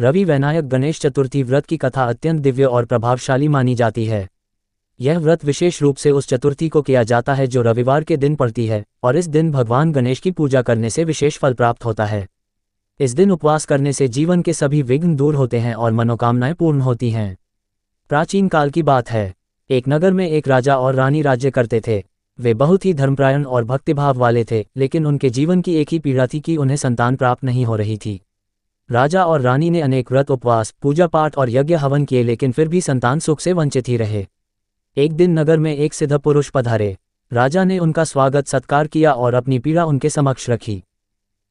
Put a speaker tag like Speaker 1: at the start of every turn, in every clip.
Speaker 1: रवि वैनायक गणेश चतुर्थी व्रत की कथा अत्यंत दिव्य और प्रभावशाली मानी जाती है। यह व्रत विशेष रूप से उस चतुर्थी को किया जाता है जो रविवार के दिन पड़ती है, और इस दिन भगवान गणेश की पूजा करने से विशेष फल प्राप्त होता है। इस दिन उपवास करने से जीवन के सभी विघ्न दूर होते हैं और मनोकामनाएं पूर्ण होती हैं। प्राचीन काल की बात है। एक नगर में एक राजा और रानी राज्य करते थे। वे बहुत ही धर्मपरायण और भक्तिभाव वाले थे, लेकिन उनके जीवन की एक ही पीड़ा थी कि उन्हें संतान प्राप्त नहीं हो रही थी। राजा और रानी ने अनेक व्रत, उपवास, पूजा पाठ और यज्ञ हवन किए, लेकिन फिर भी संतान सुख से वंचित ही रहे। एक दिन नगर में एक सिद्ध पुरुष पधारे। राजा ने उनका स्वागत सत्कार किया और अपनी पीड़ा उनके समक्ष रखी।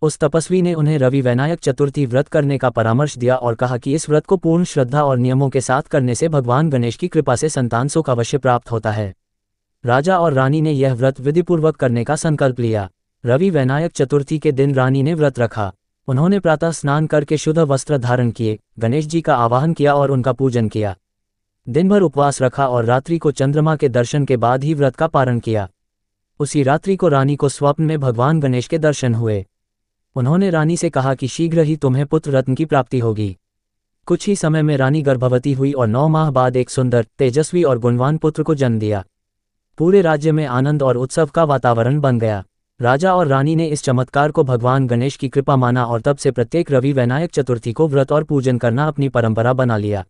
Speaker 1: उस तपस्वी ने उन्हें रवि वैनायक चतुर्थी व्रत करने का परामर्श दिया और कहा कि इस व्रत को पूर्ण श्रद्धा और नियमों के साथ करने से भगवान गणेश की कृपा से संतान सुख अवश्य प्राप्त होता है। राजा और रानी ने यह व्रत विधिपूर्वक करने का संकल्प लिया। रवि वैनायक चतुर्थी के दिन रानी ने व्रत रखा। उन्होंने प्रातः स्नान करके शुद्ध वस्त्र धारण किए, गणेश जी का आवाहन किया और उनका पूजन किया। दिन भर उपवास रखा और रात्रि को चंद्रमा के दर्शन के बाद ही व्रत का पारण किया। उसी रात्रि को रानी को स्वप्न में भगवान गणेश के दर्शन हुए। उन्होंने रानी से कहा कि शीघ्र ही तुम्हें पुत्र रत्न की प्राप्ति होगी। कुछ ही समय में रानी गर्भवती हुई और 9 माह बाद एक सुंदर, तेजस्वी और गुणवान पुत्र को जन्म दिया। पूरे राज्य में आनंद और उत्सव का वातावरण बन गया। राजा और रानी ने इस चमत्कार को भगवान गणेश की कृपा माना और तब से प्रत्येक रवि वैनायक चतुर्थी को व्रत और पूजन करना अपनी परंपरा बना लिया।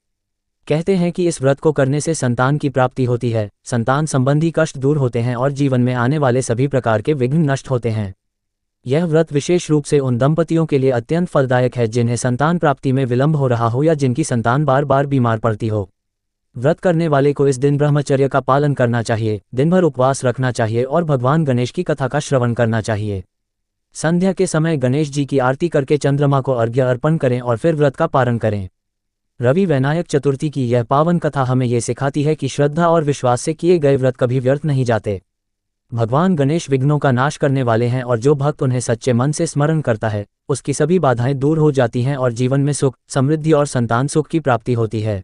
Speaker 1: कहते हैं कि इस व्रत को करने से संतान की प्राप्ति होती है, संतान संबंधी कष्ट दूर होते हैं और जीवन में आने वाले सभी प्रकार के विघ्न नष्ट होते हैं। यह व्रत विशेष रूप से उन दंपतियों के लिए अत्यंत फलदायक है जिन्हें संतान प्राप्ति में विलंब हो रहा हो या जिनकी संतान बार बार बीमार पड़ती हो। व्रत करने वाले को इस दिन ब्रह्मचर्य का पालन करना चाहिए, दिन भर उपवास रखना चाहिए और भगवान गणेश की कथा का श्रवण करना चाहिए। संध्या के समय गणेश जी की आरती करके चंद्रमा को अर्घ्य अर्पण करें और फिर व्रत का पारण करें। रवि वैनायक चतुर्थी की यह पावन कथा हमें ये सिखाती है कि श्रद्धा और विश्वास से किए गए व्रत कभी व्यर्थ नहीं जाते। भगवान गणेश विघ्नों का नाश करने वाले हैं और जो भक्त उन्हें सच्चे मन से स्मरण करता है, उसकी सभी बाधाएं दूर हो जाती हैं और जीवन में सुख, समृद्धि और संतान सुख की प्राप्ति होती है।